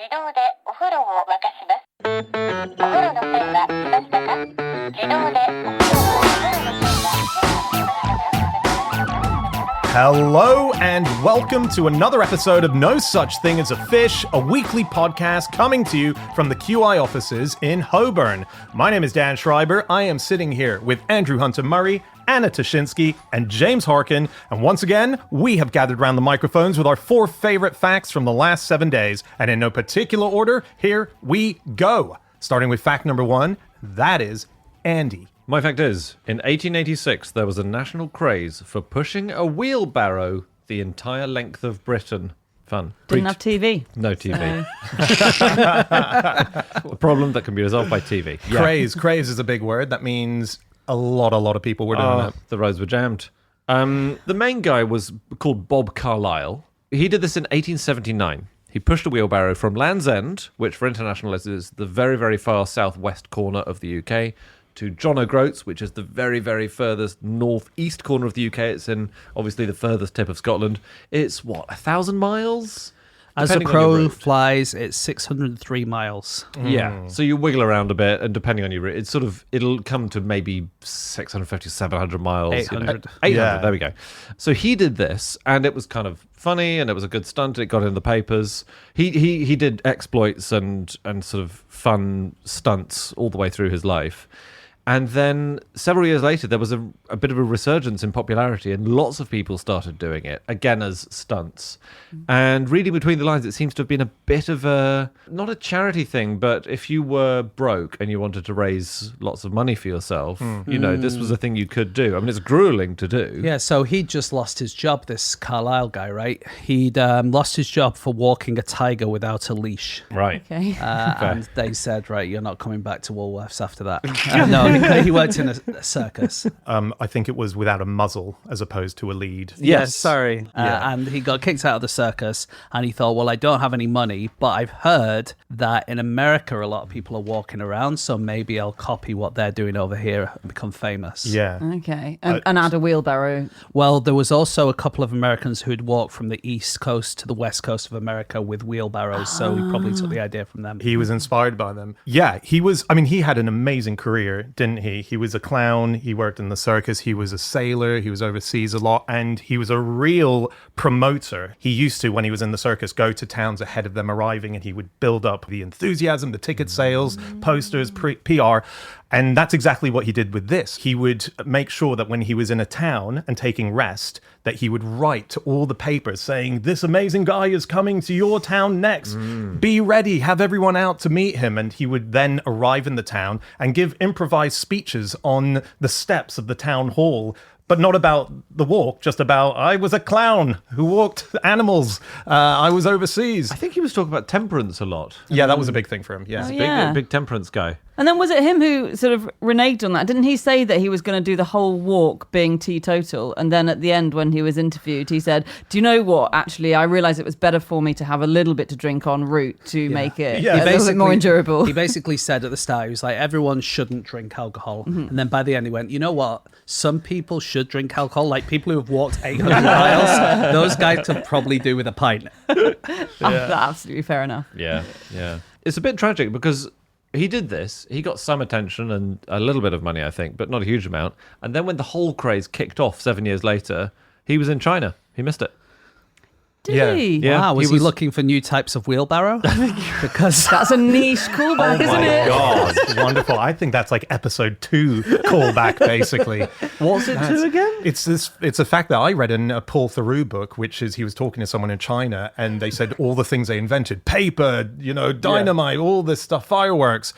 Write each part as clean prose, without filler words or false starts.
自動でお風呂を沸かします。お風呂の線は来ましたか？自動でお風呂を沸かします。 Hello and welcome to another episode of No Such Thing as a Fish, a weekly podcast coming to you from the QI offices in Holborn. My name is Dan Schreiber. I am sitting here with Andrew Hunter-Murray, Anna Tashinsky, and James Harkin. And once again, we have gathered around the microphones with our 4 favorite facts from the last 7 days. And in no particular order, here we go. Starting with fact number 1, that is Andy. My fact is, in 1886, there was a national craze for pushing a wheelbarrow the entire length of Britain. Fun. Didn't have TV. No TV. A problem that can be resolved by TV. Yeah. Craze is a big word. That means a lot of people were doing it. The roads were jammed. The main guy was called Bob Carlyle. He did this in 1879. He pushed a wheelbarrow from Land's End, which for internationalists is the very, very far southwest corner of the UK, to John O'Groats, which is the very, very furthest northeast corner of the UK. It's in, obviously, the furthest tip of Scotland. It's, 1,000 miles? As the crow flies, it's 603 miles. Yeah, so you wiggle around a bit, and depending on your route, it's it'll come to maybe 650, 700 miles. 800. 800, Yeah. There we go. So he did this, and it was kind of funny, and it was a good stunt. It got in the papers. He did exploits and sort of fun stunts all the way through his life. And then several years later, there was a bit of a resurgence in popularity, and lots of people started doing it, again as stunts. And reading between the lines, it seems to have been a bit of not a charity thing, but if you were broke and you wanted to raise lots of money for yourself, this was a thing you could do. I mean, it's grueling to do. Yeah, so he'd just lost his job, this Carlisle guy, right? He'd lost his job for walking a tiger without a leash. Right. Okay. And they said, right, you're not coming back to Woolworths after that. No, he worked in a circus. I think it was without a muzzle as opposed to a lead. Yes, sorry. Yeah. And he got kicked out of the circus, and he thought, well, I don't have any money, but I've heard that in America, a lot of people are walking around, so maybe I'll copy what they're doing over here and become famous. Yeah. Okay. And add a wheelbarrow. Well, there was also a couple of Americans who'd walked from the east coast to the west coast of America with wheelbarrows, so he probably took the idea from them. He was inspired by them. Yeah, he had an amazing career, didn't he? He was a clown, he worked in the circus, he was a sailor, he was overseas a lot, and he was a real promoter. He used to, when he was in the circus, go to towns ahead of them arriving, and he would build up the enthusiasm, the ticket sales, posters, PR. And that's exactly what he did with this. He would make sure that when he was in a town and taking rest, that he would write to all the papers saying, this amazing guy is coming to your town next. Be ready, have everyone out to meet him. And he would then arrive in the town and give improvised speeches on the steps of the town hall, but not about the walk, just about, I was a clown who walked animals. I was overseas. I think he was talking about temperance a lot. Yeah, that was a big thing for him. Yeah. Oh, Big, yeah. big temperance guy. And then was it him who sort of reneged on that? Didn't he say that he was going to do the whole walk being teetotal? And then at the end, when he was interviewed, he said, do you know what? Actually, I realised it was better for me to have a little bit to drink en route to make it a little bit more endurable. He basically said at the start, he was like, everyone shouldn't drink alcohol. And then by the end, he went, you know what? Some people should drink alcohol, like people who have walked 800 miles. Those guys could probably do with a pint. That's absolutely fair enough. Yeah. It's a bit tragic because he did this, he got some attention and a little bit of money, I think, but not a huge amount. And then when the whole craze kicked off 7 years later, he was in China. He missed it. Did he? Yeah. Wow, was he looking for new types of wheelbarrow? Because That's a niche callback, isn't it? God, wonderful. I think that's like episode 2 callback, basically. What's it to again? It's a fact that I read in a Paul Theroux book, which is he was talking to someone in China, and they said all the things they invented, paper, dynamite, all this stuff, fireworks,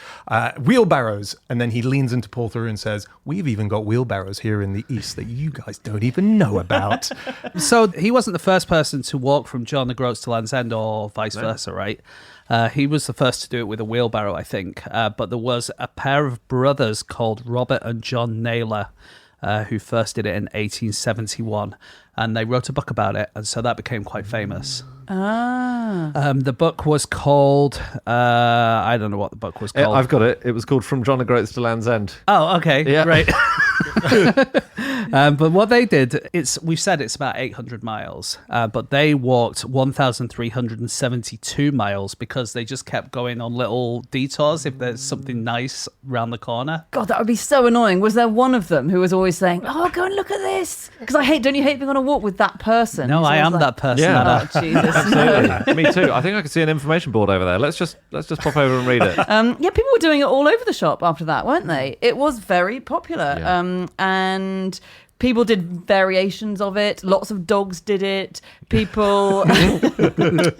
wheelbarrows. And then he leans into Paul Theroux and says, we've even got wheelbarrows here in the East that you guys don't even know about. So he wasn't the first person to walk from John O'Groats to Land's End or vice versa, right? He was the first to do it with a wheelbarrow, I think. But there was a pair of brothers called Robert and John Naylor who first did it in 1871. And they wrote a book about it. And so that became quite famous. The book was called, I don't know what the book was called. I've got it. It was called From John O'Groats to Land's End. Oh, okay. Yeah. Right. But what they did, we've said it's about 800 miles, but they walked 1,372 miles because they just kept going on little detours if there's something nice round the corner. God, that would be so annoying. Was there one of them who was always saying, "Oh, go and look at this"? Because don't you hate being on a walk with that person? No, Who's I always am like, that person. Yeah. Oh, Jesus. No. Absolutely. Me too. I think I could see an information board over there. Let's just pop over and read it. Yeah, people were doing it all over the shop after that, weren't they? It was very popular. Yeah. And people did variations of it. Lots of dogs did it. People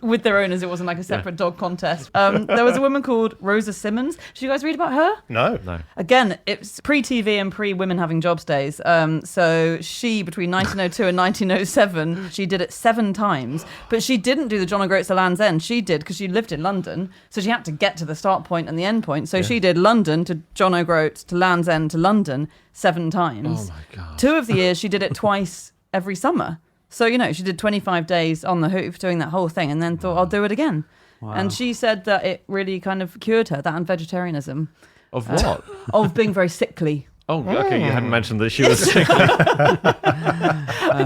with their owners. It wasn't like a separate dog contest. There was a woman called Rosa Simmons. Did you guys read about her? No. Again, it's pre-TV and pre-women having jobs days. So she, between 1902 and 1907, she did it 7 times. But she didn't do the John O'Groats to Land's End. She did because she lived in London. So she had to get to the start point and the end point. So she did London to John O'Groats to Land's End to London 7 times. Oh my God. 2 of the years she did it twice every summer. So, she did 25 days on the hoof doing that whole thing and then thought, I'll do it again. Wow. And she said that it really kind of cured her, that and vegetarianism. Of what? Of being very sickly. Oh, okay. You hadn't mentioned that she was sickly.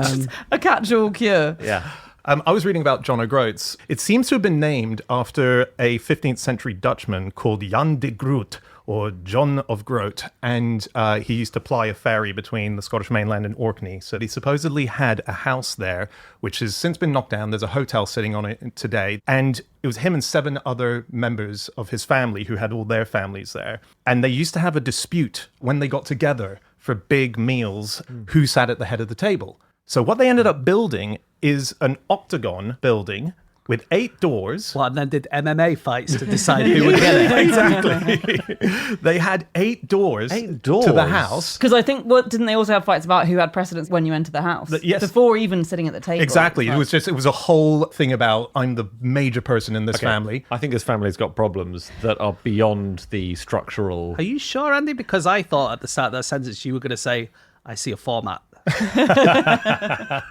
Just a catch-all cure. Yeah. I was reading about John O'Groats. It seems to have been named after a 15th century Dutchman called Jan de Groot, or John of Groat, and he used to ply a ferry between the Scottish mainland and Orkney. So he supposedly had a house there, which has since been knocked down. There's a hotel sitting on it today. And it was him and 7 other members of his family who had all their families there. And they used to have a dispute when they got together for big meals, who sat at the head of the table. So what they ended up building is an octagon building with 8 doors. Well, and then did MMA fights to decide who would get it. Exactly. They had 8 doors, 8 doors? to the house. Because I think, didn't they also have fights about who had precedence when you enter the house? Yes. Before even sitting at the table. Exactly. It was a whole thing about, I'm the major person in this family. I think his family's got problems that are beyond the structural. Are you sure, Andy? Because I thought at the start of that sentence you were going to say, I see a format.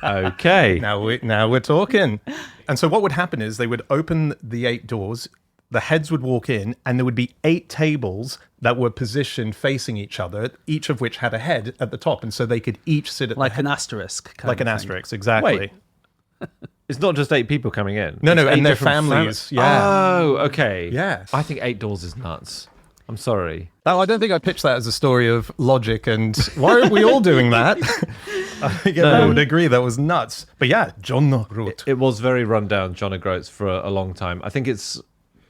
Okay. Now we're talking. And so what would happen is they would open the 8 doors, the heads would walk in, and there would be 8 tables that were positioned facing each other, each of which had a head at the top. And so they could each sit at Like the an head. asterisk. Like an asterisk, exactly. Wait. It's not just 8 people coming in. No, It's 8 and their different families. Yeah. Oh, okay. Yeah. I think 8 doors is nuts. I'm sorry. No, I don't think I pitched that as a story of logic and why aren't we all doing that? I think everyone would agree that was nuts. But yeah, John O'Groat. It was very run down, John O'Groats, for a long time. I think it's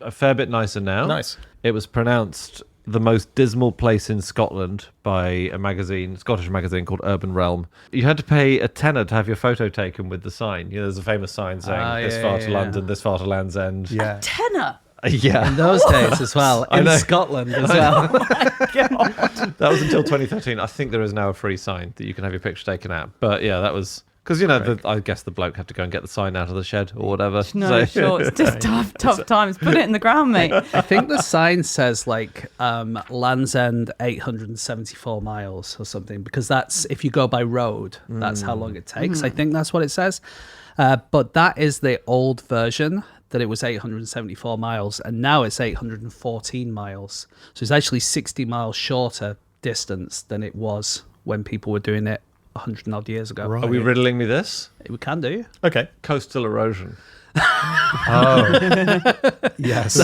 a fair bit nicer now. Nice. It was pronounced the most dismal place in Scotland by a magazine, Scottish magazine called Urban Realm. You had to pay a tenner to have your photo taken with the sign. There's a famous sign saying, this far to London, this far to Land's End. Yeah. Tenner. Yeah. In those days as well. I In know. Scotland as well. That was until 2013. I think there is now a free sign that you can have your picture taken at. But yeah, that was... Because, I guess the bloke had to go and get the sign out of the shed or whatever. No, sure. It's just tough times. Put it in the ground, mate. I think the sign says Land's End 874 miles or something, because that's, if you go by road, that's how long it takes. I think that's what it says. But that is the old version, that it was 874 miles, and now it's 814 miles. So it's actually 60 miles shorter distance than it was when people were doing it 100 and odd years ago. Right. Are we riddling me this? We can do. Okay. Coastal erosion. Oh. Yes.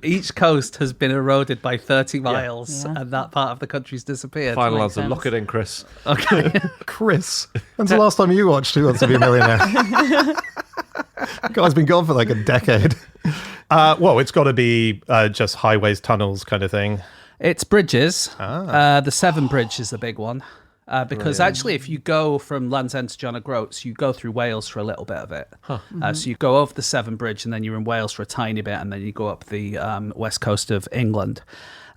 Each coast has been eroded by 30 miles, Yeah. and that part of the country's disappeared. Final makes answer. sense. Lock it in, Chris. Okay. Chris, when's the last time you watched Who Wants to Be a Millionaire? Guy's been gone for like a decade. Well, it's got to be just highways, tunnels kind of thing. It's bridges. The Severn Bridge is the big one. Because actually, if you go from Land's End to John O'Groats, you go through Wales for a little bit of it. So you go over the Severn Bridge, and then you're in Wales for a tiny bit, and then you go up the west coast of England.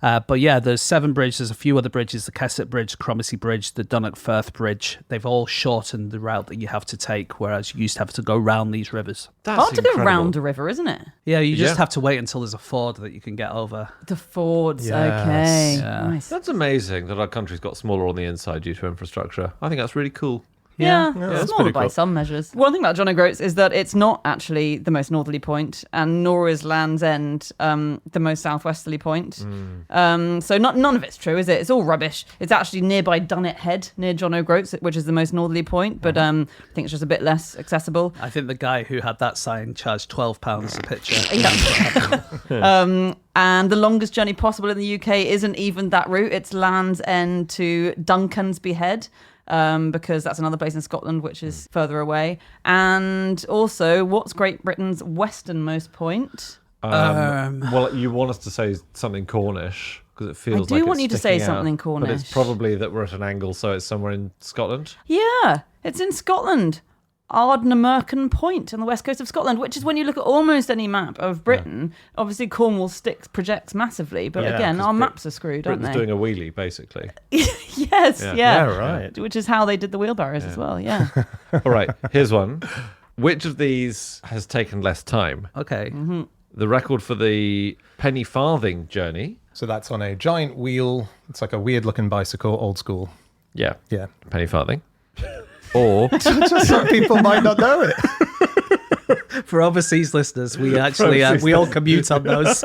But yeah, there's Severn Bridge, there's a few other bridges, the Keswick Bridge, Cromarty Bridge, the Dunnock Firth Bridge. They've all shortened the route that you have to take, whereas you used to have to go round these rivers. That's Hard to go incredible. round a river, isn't it? Yeah, you just Yeah. have to wait until there's a ford that you can get over. The fords. Yes. Okay. Yeah. Nice. That's amazing that our country's got smaller on the inside due to infrastructure. I think that's really cool. Yeah, that's smaller pretty by cool. some measures. One thing about John O'Groats is that it's not actually the most northerly point, and nor is Land's End the most southwesterly point. So none of it's true, is it? It's all rubbish. It's actually nearby Dunnet Head, near John O'Groats, which is the most northerly point, but I think it's just a bit less accessible. I think the guy who had that sign charged £12 a picture. And the longest journey possible in the UK isn't even that route. It's Land's End to Duncansby Head. Because that's another place in Scotland which is further away. And also, what's Great Britain's westernmost point? Well, you want us to say something Cornish because it feels I like do want it's you to say sticking out, something but Cornish. it's probably that we're at an angle, so it's somewhere in Scotland. Yeah, it's in Scotland. Ardnamurchan Point on the west coast of Scotland, which is when you look at almost any map of Britain, obviously Cornwall projects massively, but Yeah, again, 'cause our maps are screwed, aren't Britain's they? doing a wheelie, basically. Yes, yeah. Yeah, right. Which is how they did the wheelbarrows as well, yeah. All right, here's one. Which of these has taken less time? Okay. The record for the penny farthing journey. So that's on a giant wheel. It's like a weird looking bicycle, old school. Yeah, Yeah. penny farthing. Or Just some people might not know it. For overseas listeners, we actually we all commute on those.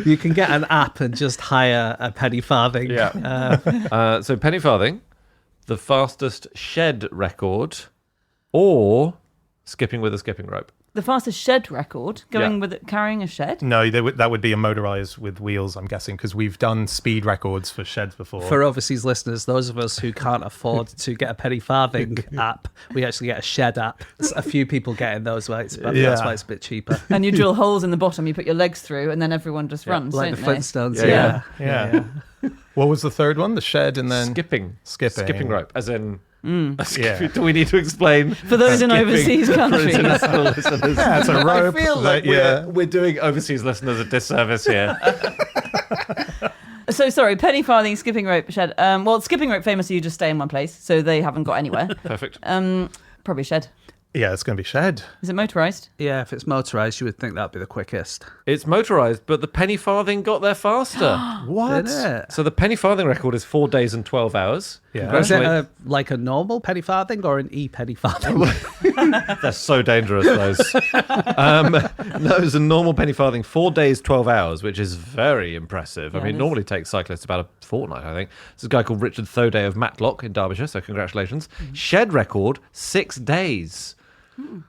You can get an app and just hire a penny farthing. yeah. So penny farthing, the fastest shed record, or skipping with a skipping rope. The fastest shed record, going Yeah. with it, carrying a shed. No, that would be a motorized with wheels, I'm guessing, because we've done speed records for sheds before. For overseas listeners, those of us who can't afford to get a penny farthing app, we actually get a shed app. There's a few people getting those, right? That's why it's a bit cheaper. And you drill holes in the bottom, you put your legs through, and then everyone just runs, Like don't the they? Flintstones. Yeah. Yeah. What was the third one? The shed and then Skipping rope, as in. Yeah. Do we need to explain? For those in overseas countries. international listeners. Yeah, it's a rope. I feel like that- we're doing overseas listeners a disservice here. So sorry, penny farthing, skipping rope, shed. Well, skipping rope famously you just stay in one place, so they haven't got anywhere. Perfect. Probably shed. Yeah, it's going to be shed. Is it motorised? Yeah, if it's motorised, you would think that'd be the quickest. It's motorised, but the penny farthing got there faster. What? Isn't it? So the penny farthing record is 4 days and 12 hours. Yeah. Is it Congratulate- like a normal penny farthing or an penny farthing? They're so dangerous, those. No, it's a normal penny farthing, 4 days, 12 hours, which is very impressive. Yeah, I mean, it it is. normally takes cyclists about a fortnight, I think. There's a guy called Richard Thoday of Matlock in Derbyshire, so congratulations. Shed record, 6 days.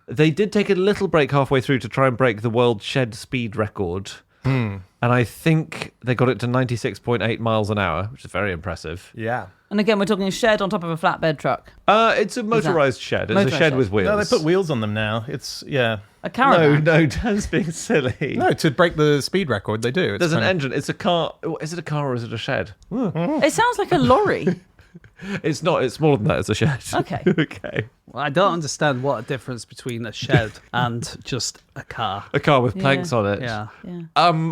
They did take a little break halfway through to try and break the world shed speed record. And I think they got it to 96.8 miles an hour, which is very impressive. Yeah. And again, we're talking a shed on top of a flatbed truck. It's a motorised shed. It's a Motorised shed shed. with wheels. No, they put wheels on them now. It's, yeah. A caravan. No, Dan's being silly. No, to break the speed record, they do. It's There's an kind of- engine. It's a car. Is it a car or is it a shed? It sounds like a lorry. It's not. It's smaller than that. It's a shed. Okay. Okay. Well, I don't understand what a difference between a shed and just a car. A car with planks on it. Yeah. Yeah.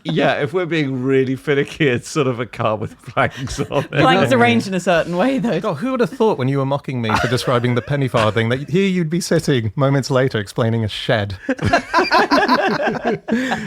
Yeah, if we're being really finicky, it's sort of a car with planks on it. Planks arranged in a certain way, though. God, who would have thought when you were mocking me for describing the penny farthing that here you'd be sitting moments later explaining a shed?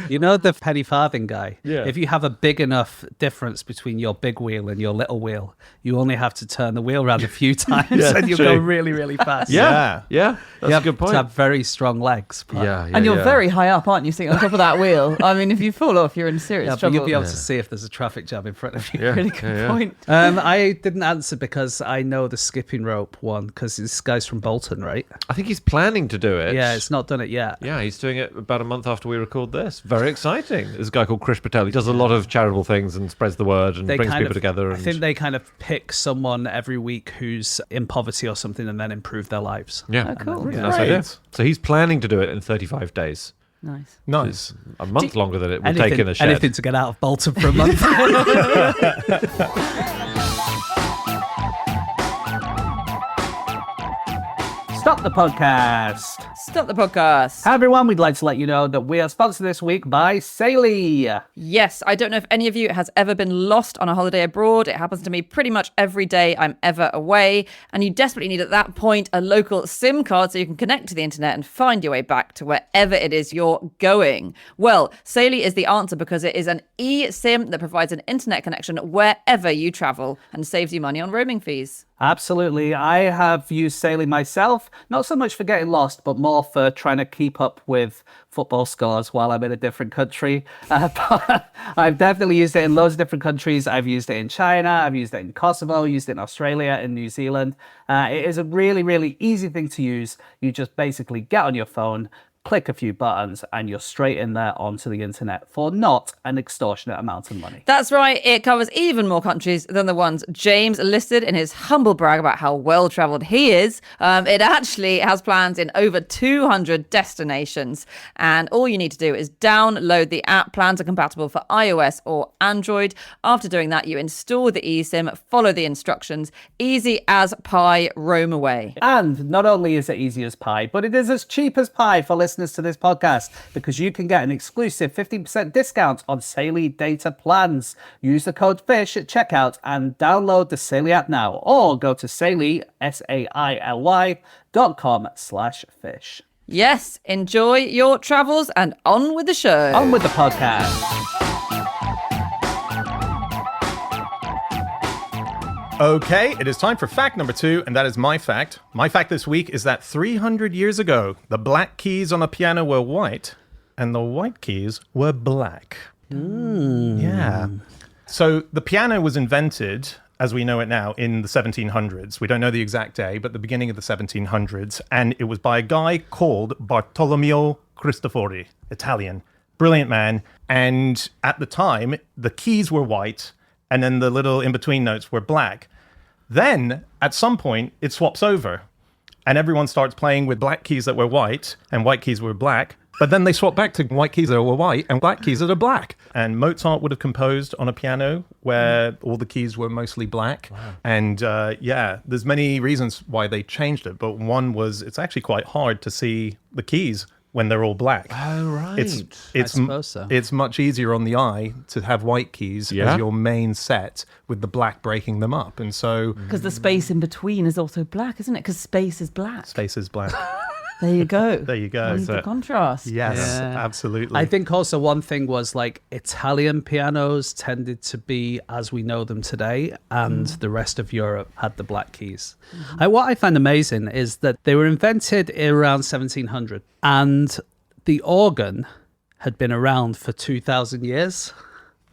You know the penny farthing guy? Yeah. If you have a big enough difference between your big wheel and your little wheel, you only have to turn the wheel around a few times Yeah, and you'll true. go really, really fast. Yeah. That's you a have good point. to have very strong legs. But, yeah. And you're very high up, aren't you, sitting on top of that wheel? I mean, if you fall off, you're in serious Yeah, but trouble. you'll be able to see if there's a traffic jam in front of you. Yeah. Really good point. I didn't answer because I know the skipping rope one because this guy's from Bolton, right? I think he's planning to do it. Yeah, it's not done it yet. Yeah, he's doing it about a month after we record this. Very exciting. There's a guy called Krish Patel. He does a lot of charitable things and spreads the word and brings people together. I And think they kind of pick someone every week who's in poverty or something and then improve their lives. yeah, Oh, cool. Really Yeah. nice Great. idea. So he's planning to do it in 35 days. Nice. Nice. It's a month longer than it would take in a shed. Anything to get out of Bolton for a month. Stop the podcast. Stop the podcast. Hi everyone, we'd like to let you know that we are sponsored this week by Saily. Yes, I don't know if any of you has ever been lost on a holiday abroad. It happens to me pretty much every day I'm ever away. And you desperately need at that point a local SIM card so you can connect to the internet and find your way back to wherever it is you're going. Well, Saily is the answer because it is an eSIM that provides an internet connection wherever you travel and saves you money on roaming fees. Absolutely. I have used Sailing myself, not so much for getting lost, but more for trying to keep up with football scores while I'm in a different country. But I've definitely used it in loads of different countries. I've used it in China, I've used it in Kosovo, used it in Australia, in New Zealand. It is a really, really easy thing to use. You just basically get on your phone, click a few buttons, and you're straight in there onto the internet for not an extortionate amount of money. That's right. It covers even more countries than the ones James listed in his humble brag about how well-travelled he is. It actually has plans in over 200 destinations. And all you need to do is download the app. Plans are compatible for iOS or Android. After doing that, you install the eSIM, follow the instructions. Easy as pie, roam away. And not only is it easy as pie, but it is as cheap as pie for listeners to this podcast, because you can get an exclusive 15% discount on Saily data plans. Use the code FISH at checkout and download the Saily app now, or go to Saily, SAILY.com/fish. Yes, enjoy your travels and on with the show. On with the podcast. Okay, it is time for fact number 2, and that is my fact. My fact this week is that 300 years ago, the black keys on a piano were white, and the white keys were black. Yeah. So the piano was invented, as we know it now, in the 1700s. We don't know the exact day, but the beginning of the 1700s, and it was by a guy called Bartolomeo Cristofori, Italian. Brilliant man. And at the time, the keys were white, and then the little in-between notes were black. Then, at some point, it swaps over, and everyone starts playing with black keys that were white, and white keys were black, but then they swap back to white keys that were white, and black keys that are black. And Mozart would have composed on a piano where all the keys were mostly black. Wow. And there's many reasons why they changed it, but one was it's actually quite hard to see the keys when they're all black. Oh, right. I suppose so. It's much easier on the eye to have white keys as your main set, with the black breaking them up. And so... Because the space in between is also black, isn't it? Because space is black. Space is black. There you go. There you go. The contrast. Yes, absolutely. I think also one thing was like Italian pianos tended to be as we know them today, and the rest of Europe had the black keys. What I find amazing is that they were invented around 1700, and the organ had been around for 2,000 years.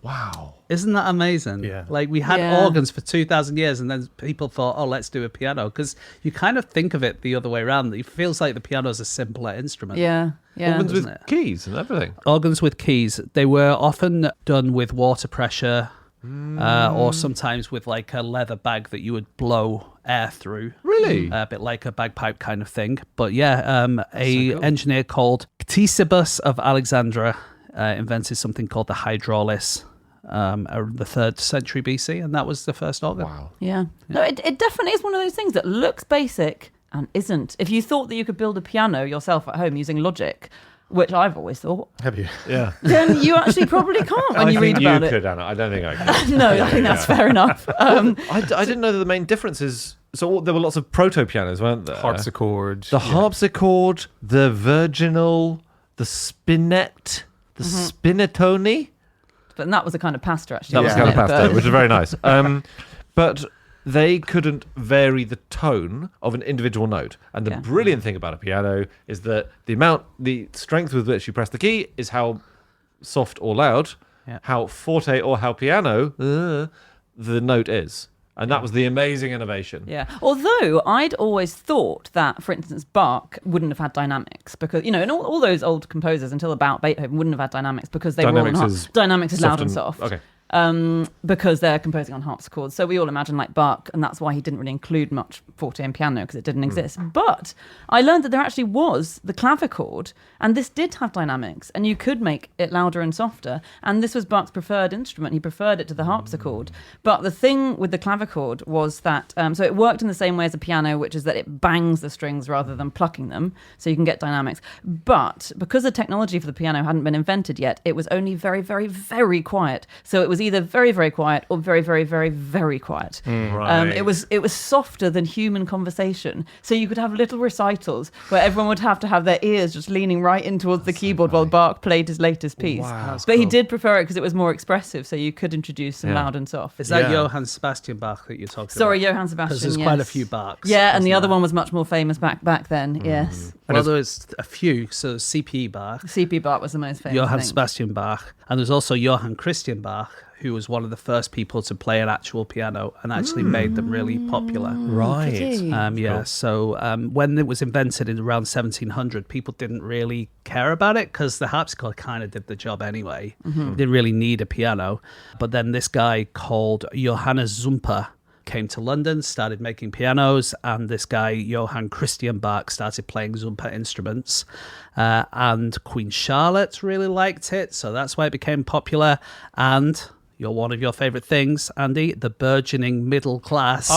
Wow. Isn't that amazing? Yeah. Like we had organs for 2,000 years, and then people thought, oh, let's do a piano. Because you kind of think of it the other way around. It feels like the piano is a simpler instrument. Yeah. Organs with keys and everything. Organs with keys. They were often done with water pressure, or sometimes with like a leather bag that you would blow air through. Really? A bit like a bagpipe kind of thing. But engineer called Ctesibus of Alexandria invented something called the hydraulis around the 3rd century BC, and that was the first organ. Wow. Yeah. No, it definitely is one of those things that looks basic and isn't. If you thought that you could build a piano yourself at home using Logic, which I've always thought, Have you? Yeah. then you actually probably can't when you read about you it. could, Anna. I don't think I could. No, I think that's fair enough. I didn't know that the main difference is... So there were lots of proto-pianos, weren't there? Harpsichord. The harpsichord, the virginal, the spinet, the spinetone. But that was a kind of pasta, actually. That was kind of wasn't it? pasta, But- which is very nice. But they couldn't vary the tone of an individual note. And the brilliant thing about a piano is that the strength with which you press the key is how soft or loud, how forte or how piano the note is. And that was the amazing innovation. Yeah. Although I'd always thought that, for instance, Bach wouldn't have had dynamics because, and all those old composers until about Beethoven wouldn't have had dynamics because they Dynamics were all is dynamics is loud soft and and- soft. okay. Because they're composing on harpsichords. So we all imagine like Bach, and that's why he didn't really include much forte and piano because it didn't exist. But I learned that there actually was the clavichord, and this did have dynamics, and you could make it louder and softer. And this was Bach's preferred instrument. He preferred it to the harpsichord. But the thing with the clavichord was that, so it worked in the same way as a piano, which is that it bangs the strings rather than plucking them, so you can get dynamics. But because the technology for the piano hadn't been invented yet, it was only very, very, very quiet. So it was was either very, very quiet or very, very, very, very quiet. Right. It was softer than human conversation. So you could have little recitals where everyone would have to have their ears just leaning right in towards the keyboard while Bach played his latest piece. Wow. But he did prefer it because it was more expressive, so you could introduce some loud and soft. Is that Yeah. Johann Sebastian Bach that you're talking about? Sorry, Johann Sebastian. Because there's yes. quite a few Bachs. Yeah, and the isn't other there? one was much more famous back then. Yes, Well, there was a few. So CP Bach, CP Bach was the most famous. I Johann think. Sebastian Bach, and there's also Johann Christian Bach, who was one of the first people to play an actual piano and actually made them really popular. Right. So when it was invented in around 1700, people didn't really care about it because the harpsichord kind of did the job anyway. Didn't really need a piano. But then this guy called Johannes Zumper came to London, started making pianos, and this guy, Johann Christian Bach, started playing Zumper instruments. And Queen Charlotte really liked it, so that's why it became popular. And one of your favorite things, Andy, the burgeoning middle class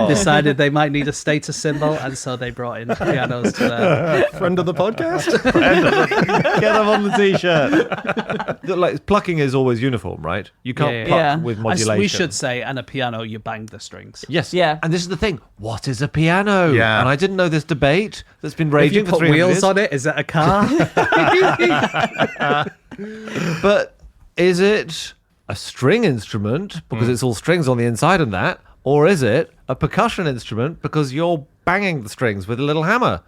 decided they might need a status symbol, and so they brought in pianos to their... Friend of the podcast. Get them on the t-shirt. Like plucking is always uniform, right? You can't Yeah. pluck Yeah. with And modulation. we should say, and a piano, you bang the strings. Yes. Yeah. And this is the thing. What is a piano? Yeah. And I didn't know this debate that's been If raging you for put 300 wheels years. on it, is it a car? But is it a string instrument because it's all strings on the inside and that? Or is it a percussion instrument because you're banging the strings with a little hammer?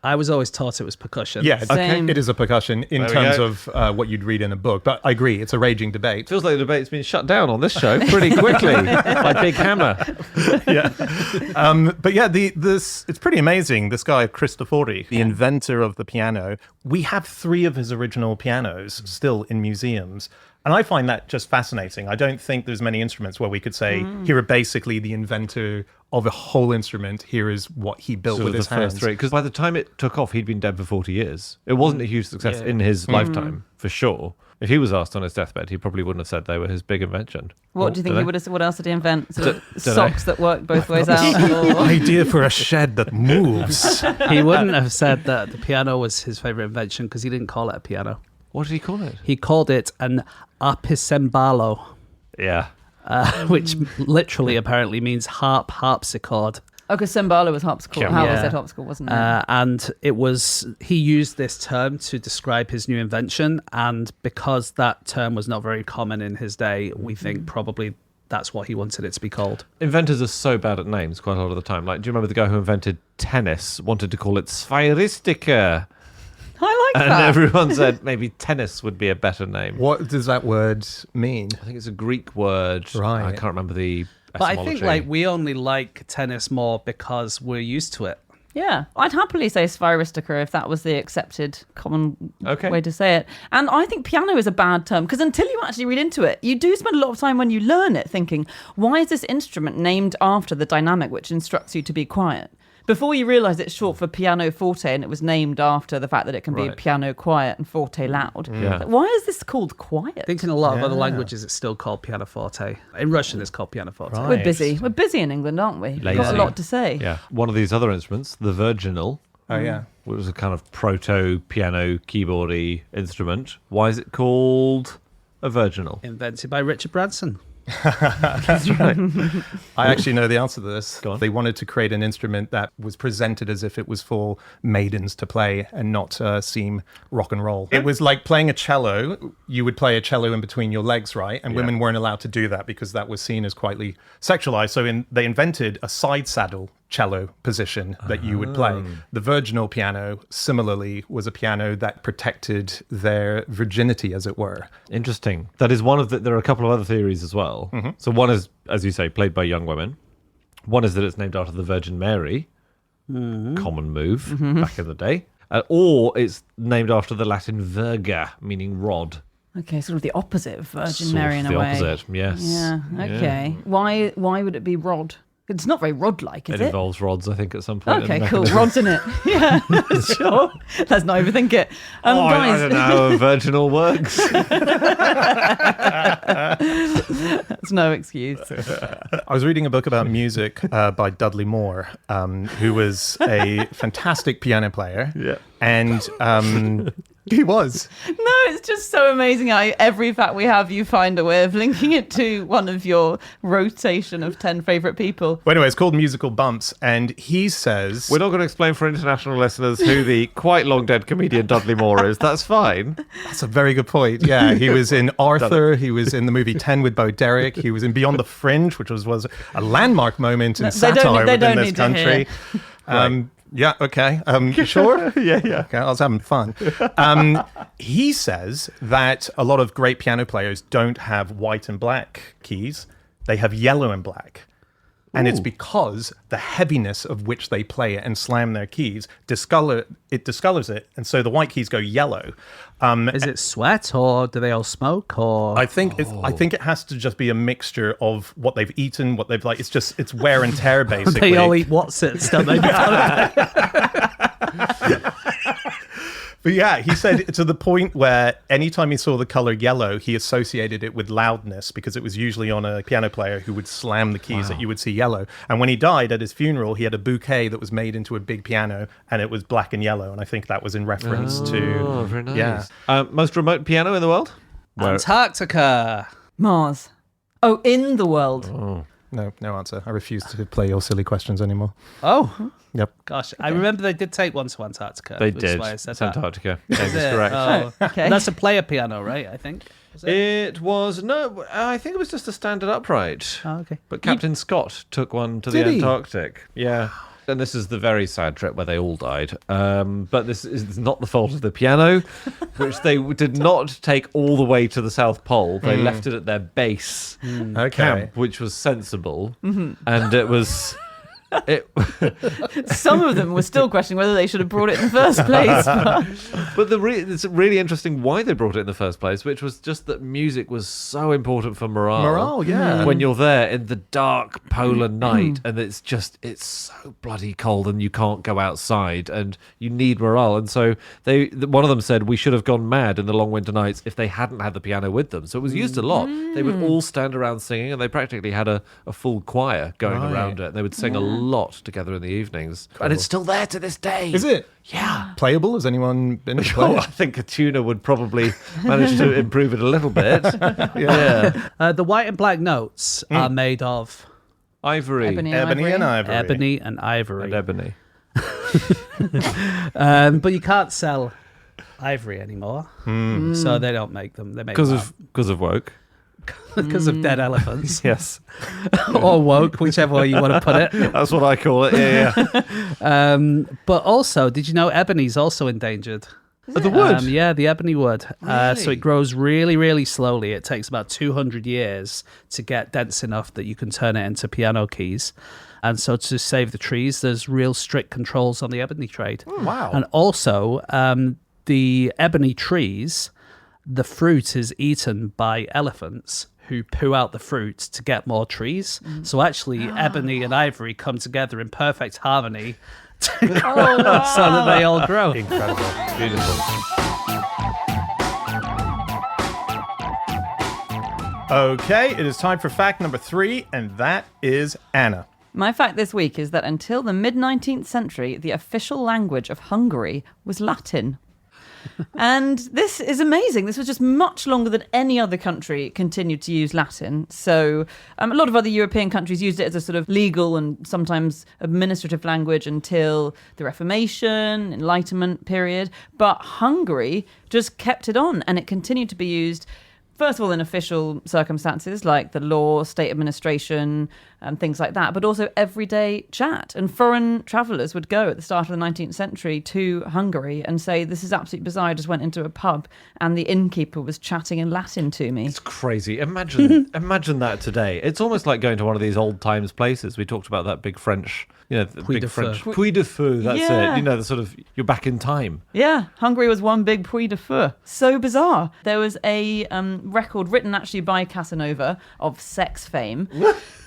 I was always taught it was percussion. Yeah, Same. it is a percussion in There we terms go. of what you'd read in a book. But I agree, it's a raging debate. Feels like the debate's been shut down on this show pretty quickly by Big Hammer. But yeah, it's pretty amazing. This guy, Cristofori, the inventor of the piano, we have 3 of his original pianos still in museums. And I find that just fascinating. I don't think there's many instruments where we could say, here are basically the inventor of a whole instrument. Here is what he built Sort with of his the first hands. 3. Because by the time it took off, he'd been dead for 40 years. It wasn't a huge success in his lifetime, for sure. If he was asked on his deathbed, he probably wouldn't have said they were his big invention. What do you think Dunno. he would have? What else did he invent? Sort of Dunno. socks that work both ways out. Or... Idea for a shed that moves. He wouldn't have said that the piano was his favorite invention because he didn't call it a piano. What did he call it? He called it an apicembalo, Yeah. which literally apparently means harpsichord. Oh, because Sembala was harpsichord. Yeah. How Yeah. was it harpsichord, wasn't it? And he used this term to describe his new invention. And because that term was not very common in his day, we think probably that's what he wanted it to be called. Inventors are so bad at names quite a lot of the time. Like, do you remember the guy who invented tennis wanted to call it Sphäristica? I like And that. everyone said maybe tennis would be a better name. What does that word mean? I think it's a Greek word. Right. I can't remember the But I think etymology. we only like tennis more because we're used to it. Yeah, I'd happily say Sphyristica if that was the accepted common Okay. way to say it. And I think piano is a bad term because until you actually read into it, you do spend a lot of time when you learn it thinking, why is this instrument named after the dynamic which instructs you to be quiet? Before you realise it's short for piano forte and it was named after the fact that it can be Right. piano quiet and forte loud. Yeah. Like, why is this called quiet? I think in a lot of other languages it's still called pianoforte. In Russian it's called pianoforte. Right. We're busy. We're busy in England, aren't we? We've got Lazy. a lot to say. Yeah. One of these other instruments, the virginal, Oh, yeah. which was a kind of proto-piano keyboardy instrument. Why is it called a virginal? Invented by Richard Branson. That's right. I actually know the answer to this. Go on. They wanted to create an instrument that was presented as if it was for maidens to play and not seem rock and roll. It was like playing a cello. You would play a cello in between your legs, right? And women weren't allowed to do that because that was seen as quite sexualized. So they invented a side saddle cello position that you would play. The virginal piano, similarly, was a piano that protected their virginity, as it were. Interesting. That is one of the... There are a couple of other theories as well. So one is, as you say, played by young women. One is that it's named after the Virgin Mary. Common move back in the day. Or it's named after the Latin virga, meaning rod. Okay, sort of the opposite of Virgin Sort Mary of in the a way. opposite, yes. Yeah, okay. Why would it be rod? It's not very rod-like, is It it? involves rods, I think, at some point. in Okay, the cool. mechanism. Rod's in it. Yeah, sure. Let's not overthink it. I Guys, don't know how a virginal works. that's no excuse. I was reading a book about music by Dudley Moore, who was a fantastic piano player. Yeah. And He was. No, it's just so amazing how every fact we have, you find a way of linking it to one of your rotation of 10 favourite people. Well, anyway, it's called Musical Bumps, and he says... We're not going to explain for international listeners who the quite long dead comedian Dudley Moore is. That's fine. That's a very good point. Yeah, he was in Arthur. He was in the movie 10 with Bo Derek. He was in Beyond the Fringe, which was a landmark moment in satire within this country. Yeah, okay. You sure? Yeah. Okay, I was having fun. He says that a lot of great piano players don't have white and black keys. They have yellow and black. And it's because the heaviness of which they play it and slam their keys discolors it. And so the white keys go yellow. Is it sweat, or do they all smoke? Or I think it has to just be a mixture of what they've eaten, what they've it's wear and tear, basically. they all eat Watsits, don't they? But yeah, he said to the point where anytime he saw the color yellow, he associated it with loudness, because it was usually on a piano player who would slam the keys that you would see yellow. And when he died at his funeral, he had a bouquet that was made into a big piano, and it was black and yellow. And I think that was in reference to... Oh, very nice. Yeah. Most remote piano in the world? Antarctica. Mars. Oh, in the world. No answer. I refuse to play your silly questions anymore. Oh, Yep. gosh. I remember they did take one to Antarctica. They which is did. why I said It's that. Antarctica. Is That is it? correct. Oh. Okay. And that's a player piano, right? I think. Was it? It was, no, I think it was just a standard upright. Oh, okay. But Captain Scott took one to Did the he? Antarctic. Yeah. And this is the very sad trip where they all died. But this is not the fault of the piano, which they did not take all the way to the South Pole. They left it at their base Okay. camp, which was sensible. And it was... Some of them were still questioning whether they should have brought it in the first place. But it's really interesting why they brought it in the first place, which was just that music was so important for morale. Morale, yeah. When you're there in the dark polar night and it's so bloody cold and you can't go outside and you need morale. And so one of them said we should have gone mad in the long winter nights if they hadn't had the piano with them. So it was used a lot. They would all stand around singing, and they practically had a full choir going around it. They would sing a lot together in the evenings. And it's still there to this day. Is it? Yeah. Playable? Has anyone been to play Oh, I it? think a tuner would probably manage to improve it a little bit. Yeah. The white and black notes are made of Ivory. Ebony Ebony and ivory. ebony and ivory. And ebony. But you can't sell ivory anymore, so they don't make them. They make Because them of woke. because of dead elephants. Yes. Or woke, whichever way you want to put it. That's what I call it. Yeah. But also, did you know ebony's also endangered? The wood. Yeah, the ebony wood. So Really? it grows really, really slowly. It takes about 200 years to get dense enough that you can turn it into piano keys. And so to save the trees, there's real strict controls on the ebony trade. Wow. And also, the ebony trees, the fruit is eaten by elephants who poo out the fruit to get more trees. So actually, ebony and ivory come together in perfect harmony so that they all grow. Incredible. Beautiful. Okay, it is time for fact number 3, and that is Anna. My fact this week is that until the mid-19th century, the official language of Hungary was Latin. And this is amazing. This was just much longer than any other country continued to use Latin. So a lot of other European countries used it as a sort of legal and sometimes administrative language until the Reformation, Enlightenment period. But Hungary just kept it on, and it continued to be used, first of all, in official circumstances like the law, state administration, and things like that, but also everyday chat. And foreign travellers would go at the start of the 19th century to Hungary and say, this is absolutely bizarre. I just went into a pub and the innkeeper was chatting in Latin to me. It's crazy. Imagine that today. It's almost like going to one of these old times places. We talked about that big French, the Puy big de French Feu. Puy de Feu. That's Yeah. it. The sort of you're back in time. Yeah, Hungary was one big puy de feu. So bizarre. There was a record written actually by Casanova of sex fame,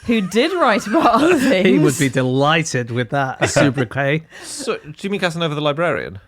who did write about other things. He would be delighted with that sobriquet. So, do you mean Casanova the librarian?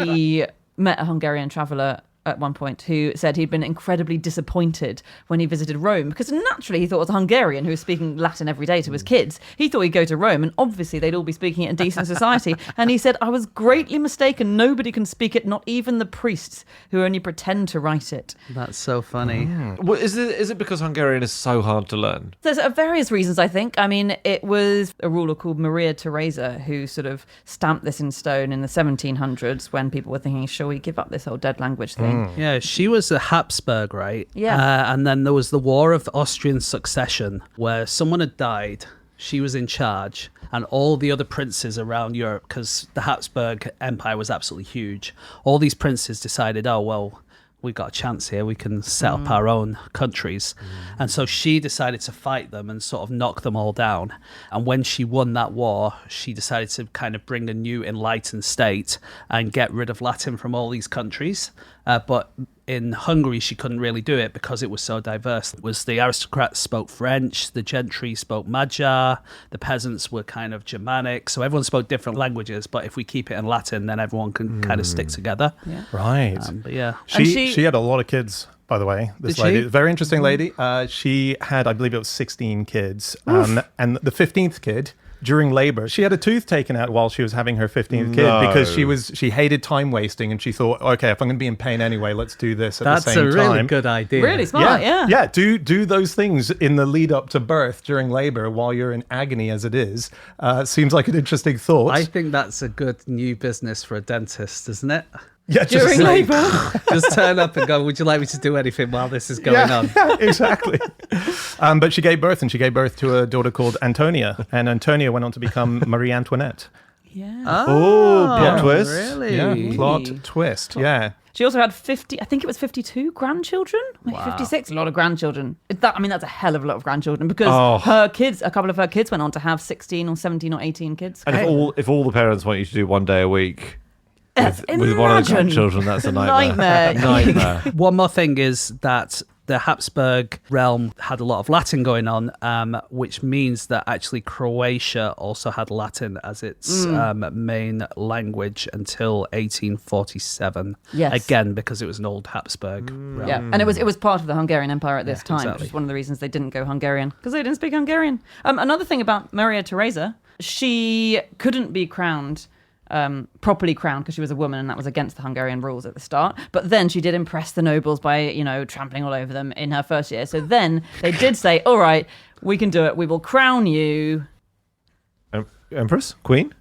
He met a Hungarian traveller at one point who said he'd been incredibly disappointed when he visited Rome because naturally he thought it was a Hungarian who was speaking Latin every day to his kids. He thought he'd go to Rome and obviously they'd all be speaking it in decent society. And he said, I was greatly mistaken. Nobody can speak it, not even the priests who only pretend to write it. That's so funny. Well, is it because Hungarian is so hard to learn? There's various reasons, I think. I mean, it was a ruler called Maria Theresa who sort of stamped this in stone in the 1700s when people were thinking, shall we give up this old dead language thing? Yeah, she was a Habsburg, right? Yeah. And then there was the War of Austrian Succession where someone had died. She was in charge, and all the other princes around Europe, because the Habsburg Empire was absolutely huge, all these princes decided, oh, well, we got a chance here. We can set up our own countries. And so she decided to fight them and sort of knock them all down. And when she won that war, she decided to kind of bring a new enlightened state and get rid of Latin from all these countries. But in Hungary, she couldn't really do it because it was so diverse. It was the aristocrats spoke French, the gentry spoke Magyar, the peasants were kind of Germanic. So everyone spoke different languages. But if we keep it in Latin, then everyone can kind of stick together. Yeah. Right. But yeah. She had a lot of kids, by the way. This Did lady, she? very interesting lady. She had, I believe it was 16 kids. And the 15th kid, during labor, she had a tooth taken out while she was having her 15th kid because she hated time wasting and she thought, okay, if I'm going to be in pain anyway, let's do this at That's the same a time. really good idea. Really smart, yeah. Yeah, do those things in the lead up to birth during labor while you're in agony as it is. Seems like an interesting thought. I think that's a good new business for a dentist, isn't it? Yeah, just During labour. Just turn up and go, would you like me to do anything while this is going on? Yeah, exactly. But she gave birth, and she gave birth to a daughter called Antonia, and Antonia went on to become Marie Antoinette. Yeah. Oh, plot twist. Really? Yeah, plot twist. Yeah. She also had 50, I think it was 52 grandchildren, maybe 56, a lot of grandchildren. That's a hell of a lot of grandchildren because her kids, a couple of her kids went on to have 16 or 17 or 18 kids. And if all the parents want you to do one day a week with one of the Imagine. grandchildren, that's a nightmare. Nightmare. One more thing is that the Habsburg realm had a lot of Latin going on, which means that actually Croatia also had Latin as its main language until 1847. Yes. Again, because it was an old Habsburg realm. Yeah, and it was part of the Hungarian Empire at this time, exactly. which is one of the reasons they didn't go Hungarian, because they didn't speak Hungarian. Another thing about Maria Theresa, she couldn't be crowned, properly crowned, because she was a woman and that was against the Hungarian rules at the start. But then she did impress the nobles by, trampling all over them in her first year. So then they did say, all right, we can do it. We will crown you. Empress? Queen?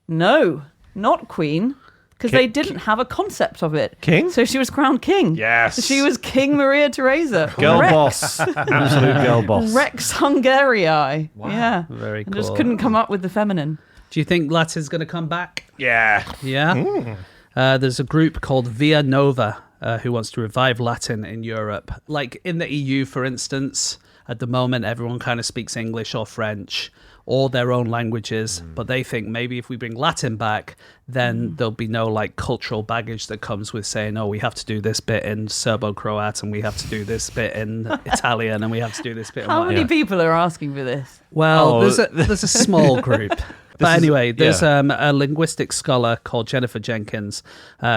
No, not queen. Because they didn't have a concept of it. King? So she was crowned king. Yes. She was King Maria Theresa. Girl Rex. boss. Absolute girl boss. Rex Hungarii. Wow. Yeah. Very And cool. just couldn't come up with the feminine. Do you think Latin's going to come back? Yeah. Yeah. There's a group called Via Nova who wants to revive Latin in Europe. Like in the EU, for instance, at the moment, everyone kind of speaks English or French or their own languages. But they think maybe if we bring Latin back, then there'll be no like cultural baggage that comes with saying, oh, we have to do this bit in Serbo-Croat and we have to do this bit in Italian and we have to do this bit in How whatever. many people are asking for this? Well, there's a small group. But anyway, there's a linguistic scholar called Jennifer Jenkins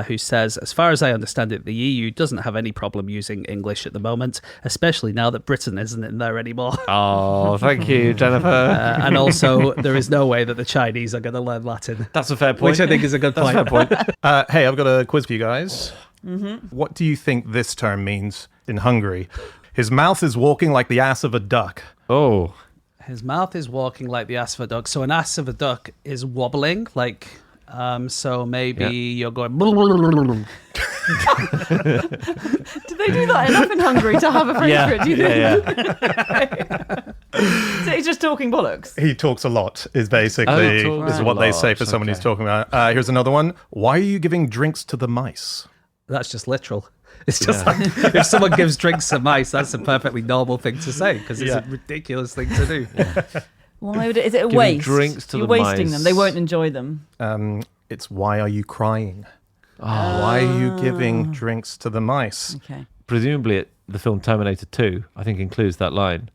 who says, as far as I understand it, the EU doesn't have any problem using English at the moment, especially now that Britain isn't in there anymore. Oh, thank you, Jennifer. And also, there is no way that the Chinese are going to learn Latin. That's a fair point. Which I think is a good point. That's a fair point. Hey, I've got a quiz for you guys. What do you think this term means in Hungary? His mouth is walking like the ass of a duck. Oh. His mouth is walking like the ass of a duck. So an ass of a duck is wobbling, like, so maybe you're going... Did they do that enough in Hungary to have a phrase for it? Do you think? So he's just talking bollocks. He talks a lot, is basically is what they say for someone who's talking about. Here's another one. Why are you giving drinks to the mice? That's just literal. It's just like if someone gives drinks to mice, that's a perfectly normal thing to say because it's a ridiculous thing to do. Why would is it a Giving waste? drinks to You're the wasting mice. them. They won't enjoy them. It's why are you crying? Why are you giving drinks to the mice? Okay. Presumably, the film Terminator 2, I think, includes that line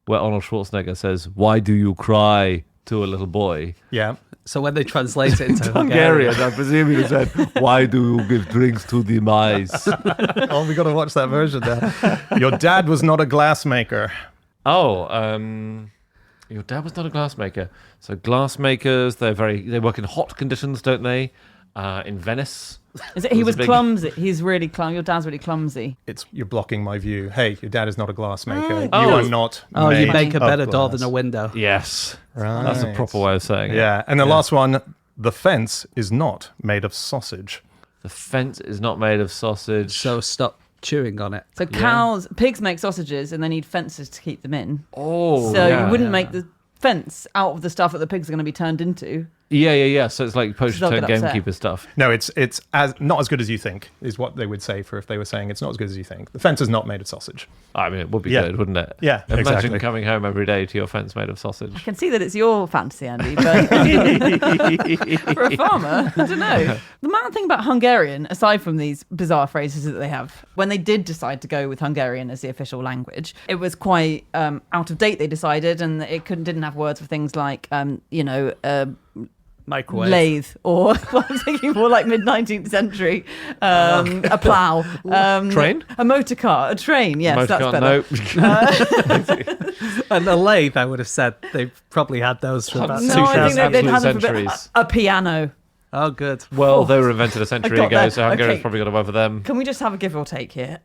where Arnold Schwarzenegger says, "Why do you cry to to a little boy. Yeah. So when they translate it into Hungarian, I presume he said, "Why do you give drinks to the mice?" Oh, we got to watch that version there. Your dad was not a glassmaker. Oh, your dad was not a glassmaker. So glassmakers, they work in hot conditions, don't they? In Venice. Is it, he was big- clumsy. He's really clumsy. Your dad's really clumsy. You're blocking my view. Hey, your dad is not a glassmaker. Oh. You are not. Oh, you made make a of better door glass. than a window. Yes. Right. That's a proper way of saying it. Yeah, and the last one, the fence is not made of sausage. The fence is not made of sausage. So stop chewing on it. So pigs make sausages and they need fences to keep them in. Oh, So yeah. you wouldn't make the fence out of the stuff that the pigs are going to be turned into. Yeah. So it's like poacher They'll turned get upset. gamekeeper stuff. No, it's as not as good as you think, is what they would say for if they were saying it's not as good as you think. The fence is not made of sausage. I mean, it would be Yeah. good, wouldn't it? Yeah, Imagine exactly. coming home every day to your fence made of sausage. I can see that it's your fantasy, Andy, but for a farmer, I don't know. The mad thing about Hungarian, aside from these bizarre phrases that they have, when they did decide to go with Hungarian as the official language, it was quite out of date, they decided, and it didn't have words for things like, Microwave. lathe, or what I'm thinking more like mid-19th century, a plough, Train? a motor car, a train. Yes, Motorcar, that's better. no. And the lathe, I would have said they probably had those for about No, No, I think 2,000 they'd absolute had them for a bit. centuries. A piano. Oh, good. Well, they were invented a century got ago, that. so Hungarian's Okay. probably got a word for them. Can we just have a give or take here?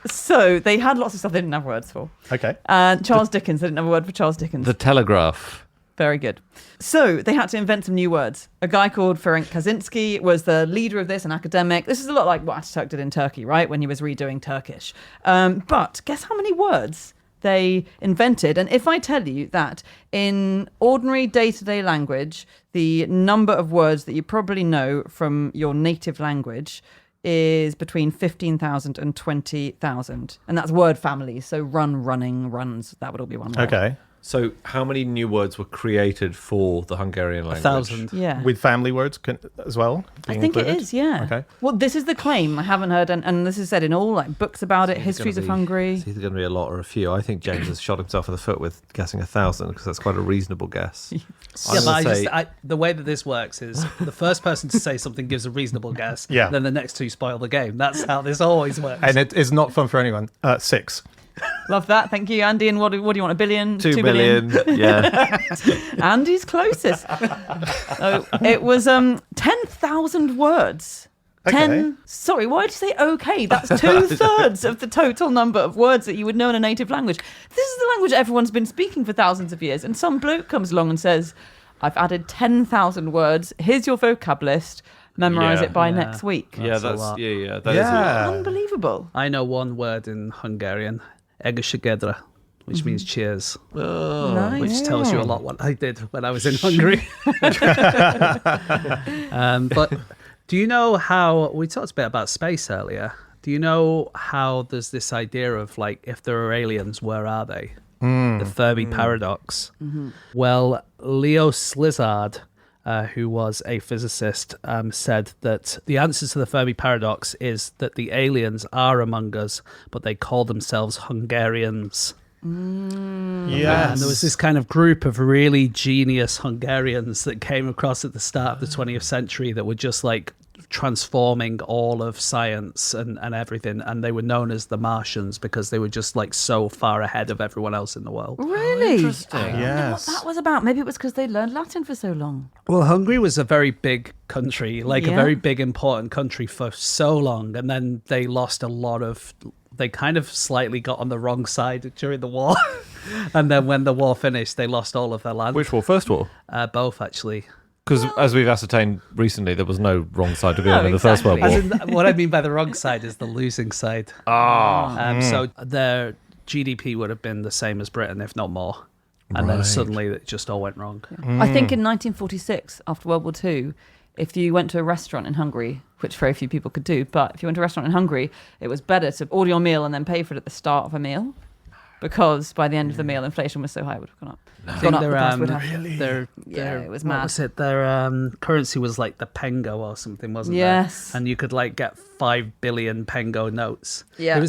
So they had lots of stuff they didn't have words for. Okay. Charles Dickens, they didn't have a word for Charles Dickens. The telegraph. Very good. So they had to invent some new words. A guy called Ferenc Kaczynski was the leader of this, an academic. This is a lot like what Ataturk did in Turkey, right? When he was redoing Turkish. But guess how many words they invented? And if I tell you that in ordinary day-to-day language, the number of words that you probably know from your native language is between 15,000 and 20,000. And that's word families. So run, running, runs. That would all be one word. Okay. So how many new words were created for the Hungarian language? 1,000. Yeah. With family words as well? I being think it included? is, yeah. Okay. Well, this is the claim. I haven't heard, and this is said in all like books about it, histories of Hungary. It's either going to be a lot or a few. I think James has shot himself in the foot with guessing 1,000 because that's quite a reasonable guess. Yeah, but the way that this works is the first person to say something gives a reasonable guess. Yeah. Then the next two spoil the game. That's how this always works. And it is not fun for anyone. 6. Love that. Thank you, Andy. And what do you want? 1 billion? 2 billion. Yeah. Andy's closest. Oh, it was 10,000 words. Okay. Sorry, why did you say okay? That's 2/3 of the total number of words that you would know in a native language. This is the language everyone's been speaking for thousands of years. And some bloke comes along and says, I've added 10,000 words. Here's your vocab list. Memorize Yeah. it by Yeah. next week. Yeah, That's a that's lot. yeah. That is a lot. Yeah. Unbelievable. I know one word in Hungarian, Egészségedre, which means cheers, Nice. which tells you a lot what I did when I was in Hungary. But do you know how, we talked a bit about space earlier, do you know how there's this idea of like, if there are aliens, where are they? The Fermi paradox. Well, Leo Szilard, who was a physicist, said that the answer to the Fermi paradox is that the aliens are among us, but they call themselves Hungarians. Yes. And there was this kind of group of really genius Hungarians that came across at the start of the 20th century that were just like transforming all of science and everything. And they were known as the Martians because they were just like so far ahead of everyone else in the world. Really? Interesting. I wonder Yes. what that was about. Maybe it was because they learned Latin for so long. Well, Hungary was a very big country, like a Yeah. very big, important country for so long. And then they lost a lot of, they kind of slightly got on the wrong side during the war. And then when the war finished, they lost all of their land. Which war? First war? Both, actually. Because as we've ascertained recently, there was no wrong side to be No, on in the First World exactly. War. As in, what I mean by the wrong side is the losing side. So their GDP would have been the same as Britain, if not more. And then Right. suddenly it just all went wrong. I think in 1946, after World War II, if you went to a restaurant in Hungary, which very few people could do, but if you went to a restaurant in Hungary, it was better to order your meal and then pay for it at the start of a meal. because by the end of the meal, inflation was so high it would have gone up. I Gone think up, the price would have. it was what mad. was it? Their currency was like the pengo or something, wasn't Yes. there? And you could like get 5 billion pengo notes. Yeah. It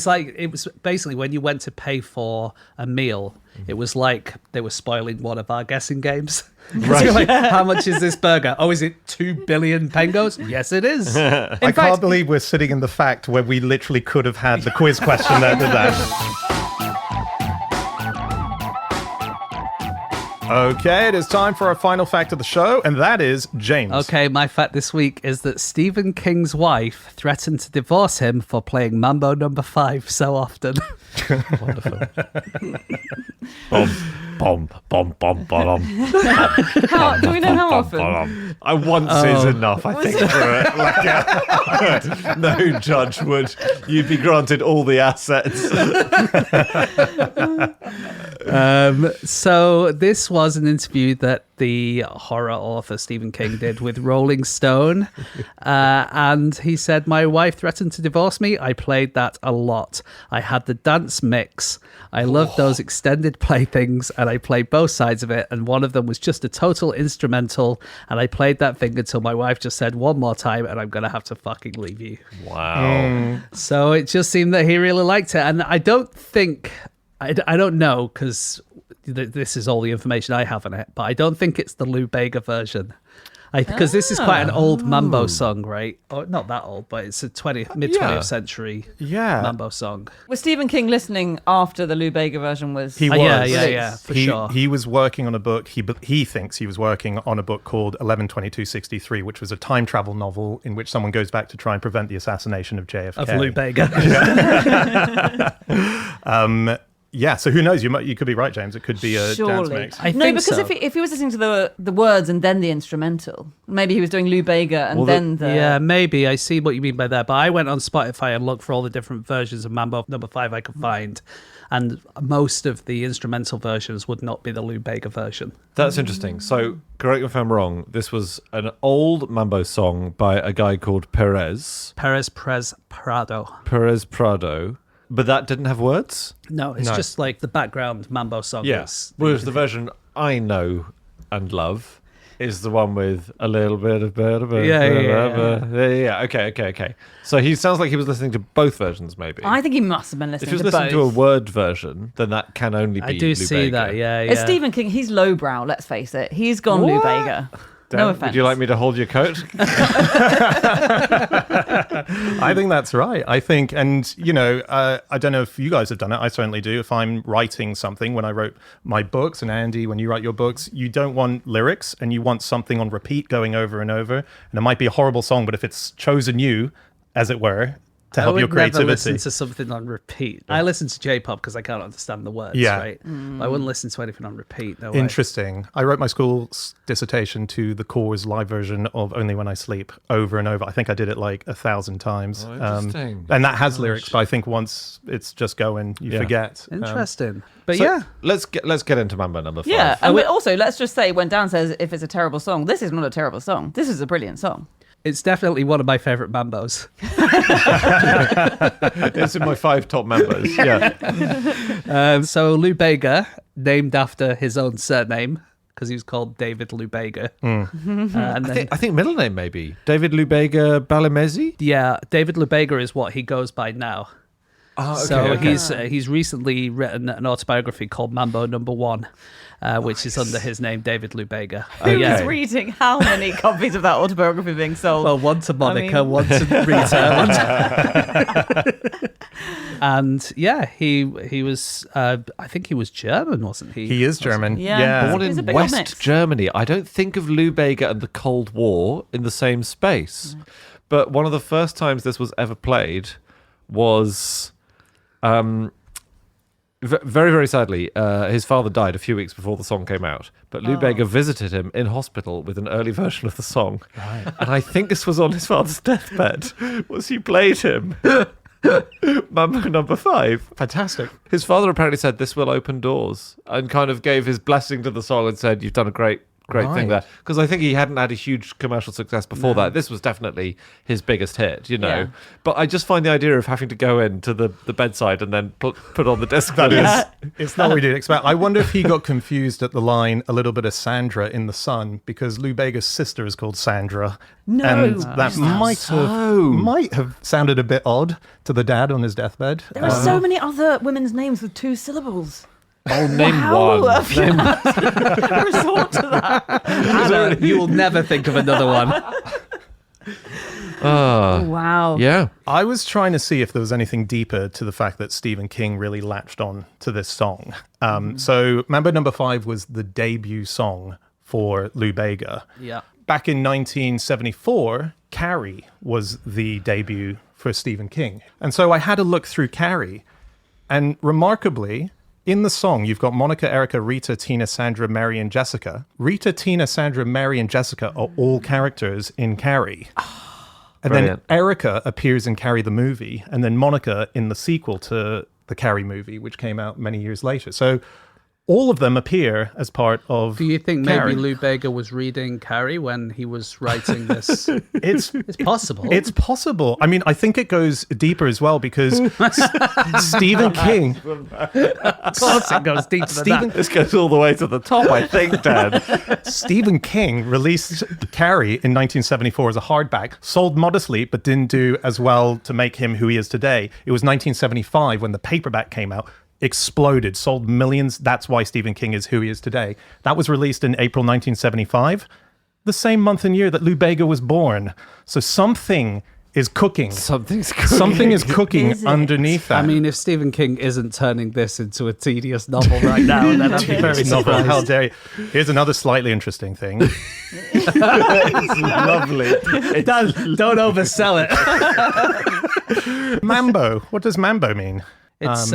was basically when you went to pay for a meal, it was like they were spoiling one of our guessing games. Right. So like, how much is this burger? Oh, is it 2 billion pengos? Yes, it is. I can't believe we're sitting in the fact where we literally could have had the quiz question that did that. Okay, it is time for our final fact of the show, and that is James. Okay, my fact this week is that Stephen King's wife threatened to divorce him for playing Mambo No. 5 so often. Wonderful. Bom, bom, bom, bom, bom. Do we know how often? I once is enough, I think, for it. No judge would. You'd be granted all the assets. So this was an interview that the horror author Stephen King did with Rolling Stone, and he said, "My wife threatened to divorce me. I played that a lot. I had the dance mix. I loved those extended playthings, and I played both sides of it, and one of them was just a total instrumental, and I played that thing until my wife just said one more time, and I'm going to have to fucking leave you." Wow. So it just seemed that he really liked it, and I don't think... I don't know, because this is all the information I have on it, but I don't think it's the Lou Bega version. Because this is quite an old Mambo song, right? Or not that old, but it's a mid-20th century Mambo song. Was Stephen King listening after the Lou Bega version was? He was. Yeah, for sure. He was working on a book. He thinks he was working on a book called 11/22/63, which was a time travel novel in which someone goes back to try and prevent the assassination of JFK. Of Lou Bega. Yeah, so who knows? You could be right, James. It could be a dance mix. I No, think because so. if he was listening to the words and then the instrumental, maybe he was doing Lou Bega and then the... Yeah, maybe. I see what you mean by that. But I went on Spotify and looked for all the different versions of Mambo No. 5 I could find. And most of the instrumental versions would not be the Lou Bega version. That's interesting. So, correct me if I'm wrong, this was an old Mambo song by a guy called Perez Prado. But that didn't have words? No, it's just like the background Mambo song. Yes. Whereas the version I know and love is the one with a little bit of... Yeah. Okay. So he sounds like he was listening to both versions, maybe. I think he must have been If listening he was to listening both. to a word version, then that can only be I do Lou see Bega. that, yeah. It's Stephen King. He's lowbrow, let's face it. He's gone Lou Bega. Dan, No offense. would you like me to hold your coat? I think that's right. I think, and I don't know if you guys have done it. I certainly do. If I'm writing something, when I wrote my books, and Andy, when you write your books, you don't want lyrics and you want something on repeat going over and over. And it might be a horrible song, but if it's chosen you, as it were, to help your creativity. I would never listen to something on repeat. I listen to J-pop because I can't understand the words, right? But I wouldn't listen to anything on repeat. No way. Interesting. I wrote my school's dissertation to the Corps' live version of Only When I Sleep over and over. I think I did it like 1,000 times. Oh, interesting. And that has lyrics, but I think once it's just going, you forget. Interesting. But So, let's get into Mambo No. 5. Yeah, and also, let's just say, when Dan says if it's a terrible song, this is not a terrible song. This is a brilliant song. it's definitely one of my favorite Mambos. It's in my 5 top members. Yeah. So Lou Bega, named after his own surname, because he was called David Lou Bega. And then, I think middle name maybe David Lou Bega Balamezi. yeah, David Lou Bega is what he goes by now. Oh, okay, So okay. he's recently written an autobiography called Mambo No. 1, which is under his name, David Lou Bega. Who is reading how many copies of that autobiography being sold? Well, one to Monica, I mean- one to Rita. And yeah, he was, I think he was German, wasn't he? He is German. Yeah. Born He's a in big old West mix. Germany. I don't think of Lou Bega and the Cold War in the same space. But one of the first times this was ever played was very, very sadly, his father died a few weeks before the song came out. But Lou Bega visited him in hospital with an early version of the song. Right. And I think this was on his father's deathbed, was he played him. Mambo No. 5. Fantastic. His father apparently said this will open doors and kind of gave his blessing to the song and said, you've done a great great thing Right. there, because I think he hadn't had a huge commercial success before that. This was definitely his biggest hit, Yeah. But I just find the idea of having to go into the bedside and then put on the disc. That is, it's not what you'd expect. I wonder if he got confused at the line "a little bit of Sandra in the sun" because Lou Bega's sister is called Sandra, No. and that might have sounded a bit odd to the dad on his deathbed. There are so many other women's names with 2 syllables. Oh, name Wow. one. Resort to that. Anna, you will never think of another one. Wow. Yeah. I was trying to see if there was anything deeper to the fact that Stephen King really latched on to this song. So Mambo Number 5 was the debut song for Lou Bega. Yeah. Back in 1974, Carrie was the debut for Stephen King. And so I had a look through Carrie, and remarkably, in the song, you've got Monica, Erica, Rita, Tina, Sandra, Mary, and Jessica. Rita, Tina, Sandra, Mary, and Jessica are all characters in Carrie. And Brilliant. then Erica appears in Carrie the movie, and then Monica in the sequel to the Carrie movie, which came out many years later. So all of them appear as part of Do you think Carrie. maybe Lou Bega was reading Carrie when he was writing this? It's It's possible. It's possible. I mean, I think it goes deeper as well because Stephen King. Of course it goes deeper than that. This goes all the way to the top, I think, Dad. Stephen King released Carrie in 1974 as a hardback, sold modestly, but didn't do as well to make him who he is today. It was 1975 when the paperback came out, exploded, sold millions. That's why Stephen King is who he is today. That was released in April 1975, the same month and year that Lou Bega was born. So something is cooking. Something's cooking. Something is cooking Is it? underneath that. I mean, if Stephen King isn't turning this into a tedious novel right now, then I'd be very It's novel. surprised. How dare you? Here's another slightly interesting thing. It's lovely. Don't oversell it. Mambo. What does Mambo mean? It's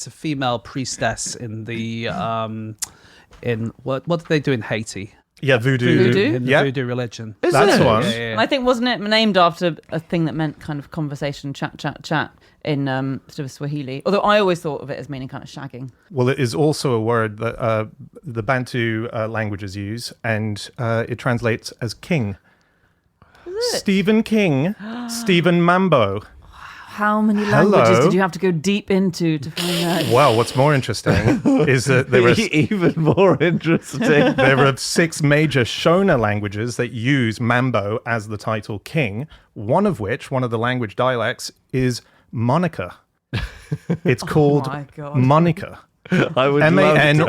a female priestess in the in what did they do in Haiti? Yeah, voodoo. Voodoo? In the Yeah. voodoo religion. That's one. Yeah, And I think, wasn't it named after a thing that meant kind of conversation, chat in sort of Swahili? Although I always thought of it as meaning kind of shagging. Well, it is also a word that the Bantu languages use, and it translates as king. Stephen King, Stephen Mambo. How many Hello. languages did you have to go deep into to find out? Well, what's more interesting is that there were Even more interesting. there are 6 major Shona languages that use Mambo as the title king, one of the language dialects is Monica. It's called my God. I Monica. would love Manyika.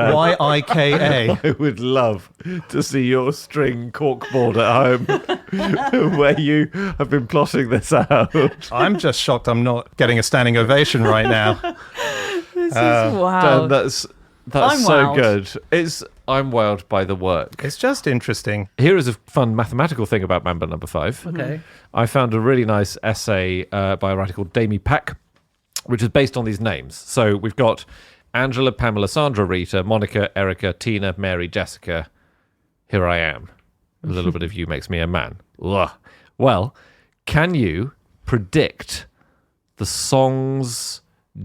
I would love to see your string corkboard at home where you have been plotting this out. I'm just shocked I'm not getting a standing ovation right now. This is wow. Dan, that's I'm so wowed. good. I'm wowed by the work. It's just interesting. Here is a fun mathematical thing about Mambo Number 5. Okay. I found a really nice essay by a writer called Damie Pack, which is based on these names. So we've got Angela, Pamela, Sandra, Rita, Monica, Erica, Tina, Mary, Jessica. Here I am. A little bit of you makes me a man. Ugh. Well, can you predict the song's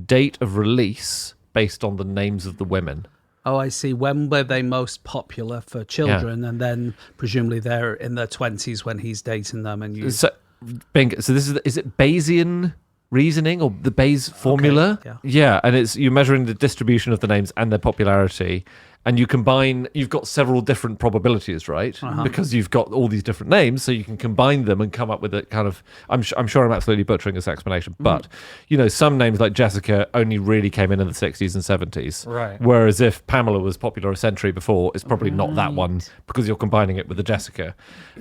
date of release based on the names of the women? Oh, I see. When were they most popular for children? And then presumably they're in their 20s when he's dating them. And you. So, bingo. So this is it Bayesian reasoning or the Bayes formula? yeah. And you're measuring the distribution of the names and their popularity, and you've got several different probabilities, right? Because you've got all these different names, so you can combine them and come up with a kind of, I'm sure I'm absolutely butchering this explanation, but some names like Jessica only really came in the 60s and 70s. Right. Whereas if Pamela was popular a century before, it's probably not that one because you're combining it with the Jessica.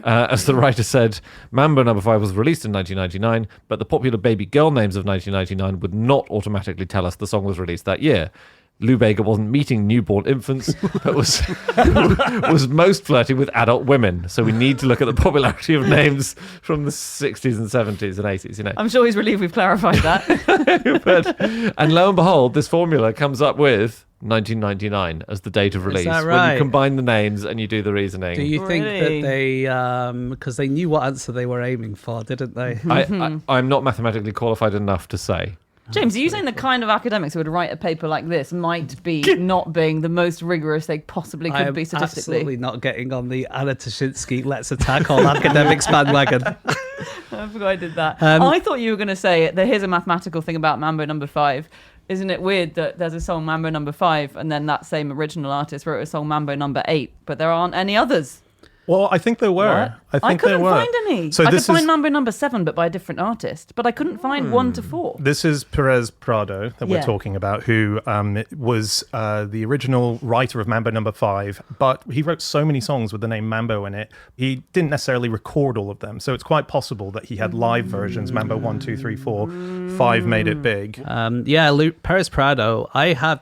As the writer said, Mambo Number 5 was released in 1999, but the popular baby girl names of 1999 would not automatically tell us the song was released that year. Lou Bega wasn't meeting newborn infants, but was most flirting with adult women. So we need to look at the popularity of names from the 60s and 70s and 80s, I'm sure he's relieved we've clarified that. And lo and behold, this formula comes up with 1999 as the date of release. that When right? you combine the names and you do the reasoning. Do you think Really? that they, because they knew what answer they were aiming for, didn't they? I'm not mathematically qualified enough to say. James, are you saying the kind of academics who would write a paper like this might be not being the most rigorous they possibly could be statistically? Absolutely not getting on the Anna Tashinsky let's attack all academics bandwagon. I forgot I did that. I thought you were going to say that here's a mathematical thing about Mambo Number 5. Isn't it weird that there's a song Mambo Number 5 and then that same original artist wrote a song Mambo Number 8, but there aren't any others? Well, I think there were. What? I think couldn't there were. find any. So I could this find is Mambo Number 7, but by a different artist. But I couldn't find 1 to 4. this is Perez Prado that we're Yeah. talking about, who was the original writer of Mambo Number 5, but he wrote so many songs with the name Mambo in it. He didn't necessarily record all of them, so it's quite possible that he had live versions. Mambo 1, 2, 3, 4, 5 made it big. Perez Prado, I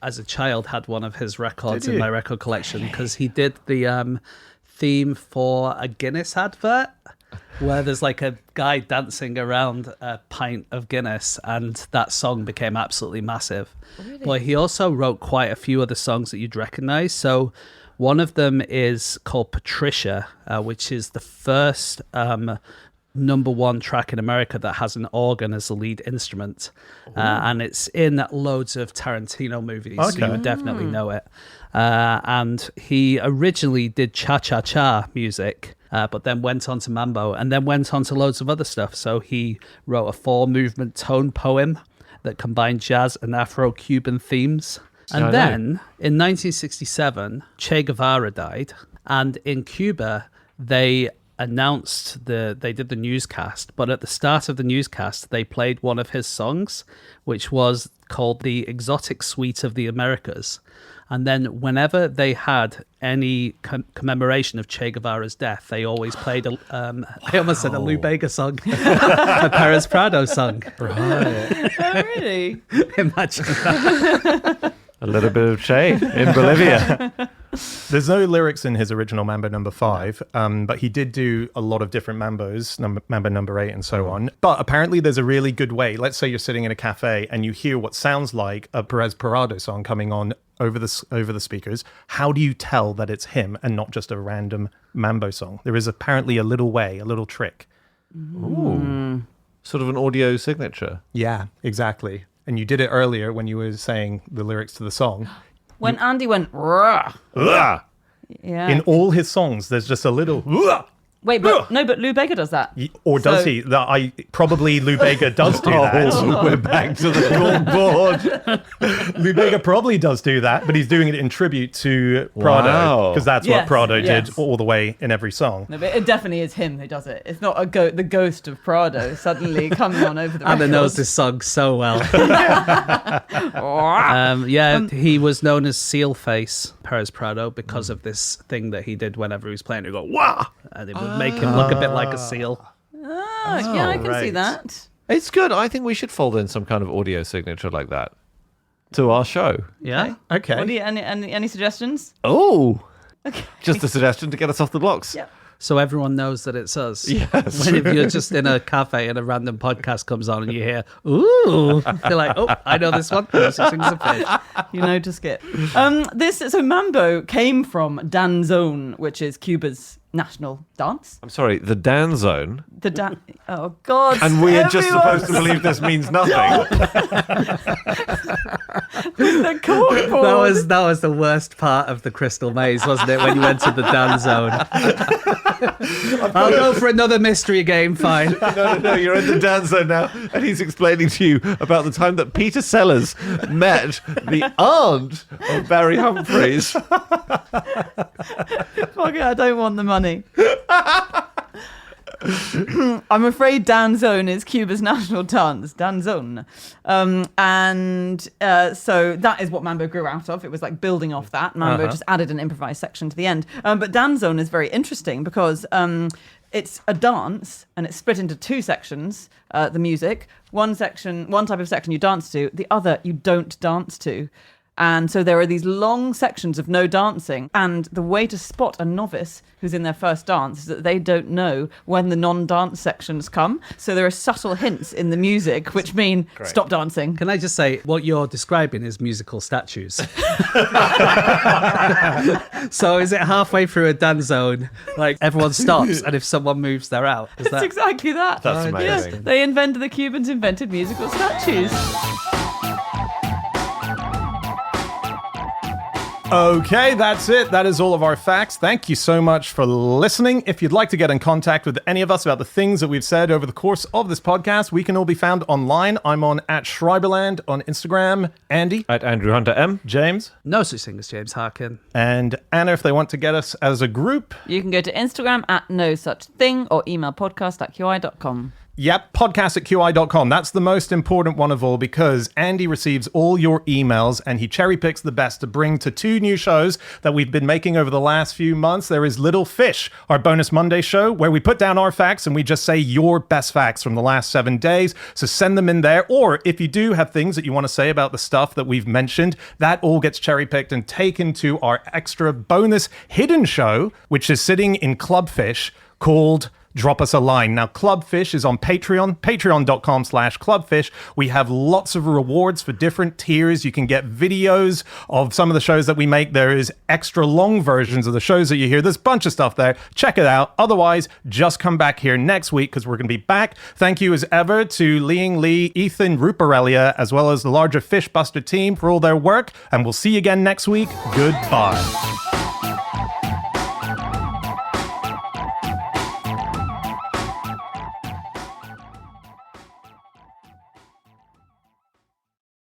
as a child had one of his records in my record collection because he did the theme for a Guinness advert where there's like a guy dancing around a pint of Guinness, and that song became absolutely massive. Really? But he also wrote quite a few other songs that you'd recognize. So one of them is called Patricia, which is the first number 1 track in America that has an organ as the lead instrument, and it's in loads of Tarantino movies, so you would definitely know it. And he originally did cha-cha-cha music, but then went on to mambo, and then went on to loads of other stuff. So he wrote a 4-movement tone poem that combined jazz and Afro-Cuban themes. And then in 1967, Che Guevara died, and in Cuba they announced they did the newscast, but at the start of the newscast they played one of his songs, which was called The Exotic Suite of the Americas. And then whenever they had any commemoration of Che Guevara's death, they always played I almost said a Lou Bega song, a Perez Prado song. Right. Oh, really? Imagine that. A little bit of Che in Bolivia. There's no lyrics in his original Mambo Number 5, but he did do a lot of different Mambos, Mambo Number 8 and so on. But apparently there's a really good way. Let's say you're sitting in a cafe and you hear what sounds like a Perez Prado song coming on over the speakers. How do you tell that it's him and not just a random Mambo song? There is apparently a little way, a little trick. Ooh. Sort of an audio signature. Yeah, exactly. And you did it earlier when you were saying the lyrics to the song. When Andy went, "Rah." Ugh! Yeah. In all his songs, there's just a little... Ugh! Wait, but Lou Bega does that. Or does he? Probably Lou Bega does do that. We're back to the drawing board. Lou Bega probably does do that, but he's doing it in tribute to Prado, because that's what Prado did all the way in every song. No, but it definitely is him who does it. It's not the ghost of Prado suddenly coming on over the Anna record. knows this song so well. He was known as Seal Face, Perez Prado, because of this thing that he did whenever he was playing. He'd go, wah! And it would make him look a bit like a seal. Yeah, I can see that. It's good. I think we should fold in some kind of audio signature like that to our show. Yeah? Okay. What do you, any suggestions? Oh, just a suggestion to get us off the blocks. Yeah. So everyone knows that it's us. Yes. When if you're just in a cafe and a random podcast comes on and you hear, ooh, you're like, oh, I know this one. Sings a fish. You know to skip. So Mambo came from danzón, which is Cuba's national dance. I'm sorry, the Dan Zone. Oh God! And we are just supposed to believe this means nothing. The corkboard. That was the worst part of the Crystal Maze, wasn't it? When you went to the Dan Zone. I'll go for another mystery game. Fine. No, you're in the Dan Zone now, and he's explaining to you about the time that Peter Sellers met the aunt of Barry Humphries. Fuck it, I don't want the money. I'm afraid danzón is Cuba's national dance, danzón. So that is what Mambo grew out of. It was like building off that. Mambo just added an improvised section to the end. But danzón is very interesting because it's a dance and it's split into 2 sections, the music. One type of section you dance to, the other you don't dance to. And so there are these long sections of no dancing. And the way to spot a novice who's in their first dance is that they don't know when the non-dance sections come. So there are subtle hints in the music which mean stop dancing. Can I just say, what you're describing is musical statues. So is it halfway through a dance zone, like everyone stops, and if someone moves, they're out? Is It's that... exactly that. That's Yes, amazing. the Cubans invented musical statues. Okay, that's it. That is all of our facts. Thank you so much for listening. If you'd like to get in contact with any of us about the things that we've said over the course of this podcast, we can all be found online. I'm on @Schreiberland on Instagram. Andy, At Andrew Hunter M. James, No such thing as James Harkin. and Anna, if they want to get us as a group. You can go to Instagram @NoSuchThing or email podcast@qi.com. Yep, podcast@qi.com. That's the most important one of all because Andy receives all your emails and he cherry picks the best to bring to 2 new shows that we've been making over the last few months. There is Little Fish, our bonus Monday show, where we put down our facts and we just say your best facts from the last 7 days. So send them in there. Or if you do have things that you want to say about the stuff that we've mentioned, that all gets cherry picked and taken to our extra bonus hidden show, which is sitting in Clubfish called Drop Us a Line. Now, Clubfish is on Patreon, patreon.com/clubfish. We have lots of rewards for different tiers. You can get videos of some of the shows that we make. There is extra long versions of the shows that you hear. There's a bunch of stuff there. Check it out. Otherwise, just come back here next week because we're going to be back. Thank you as ever to Leying Lee, Ethan, Ruparelia, as well as the larger Fishbuster team for all their work. And we'll see you again next week. Goodbye.